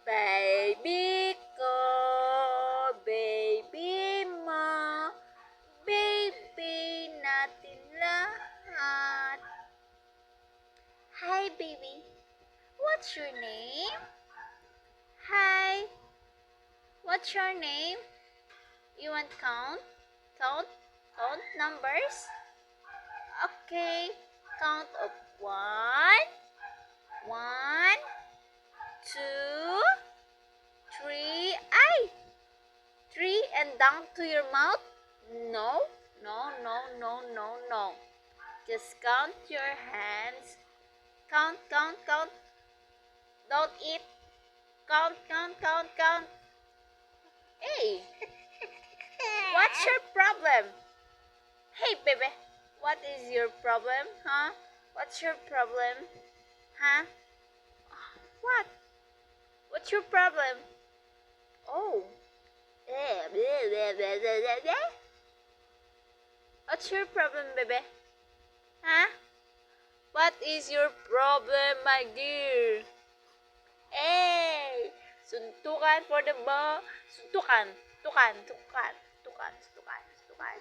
Baby ko, baby mo, baby natin lahat. Hi, baby. What's your name? Hi. What's your name? You want count? Count? Count numbers? Okay. Count of 1, 1, 2, 3. Ay! 3 and down to your mouth? No. No, no, no, no, no. Just count your hands. Count, count, count. Don't eat. Count, count, count, count. Hey! What's your problem? Hey, baby. What is your problem? Huh? What's your problem? Huh? What? What's your problem? Oh. What's your problem, baby? Huh? What is your problem, my dear? Hey! Suntukan for the ball. Suntukan. Tukan. Tukan. Tukan. Tukan. Tukan.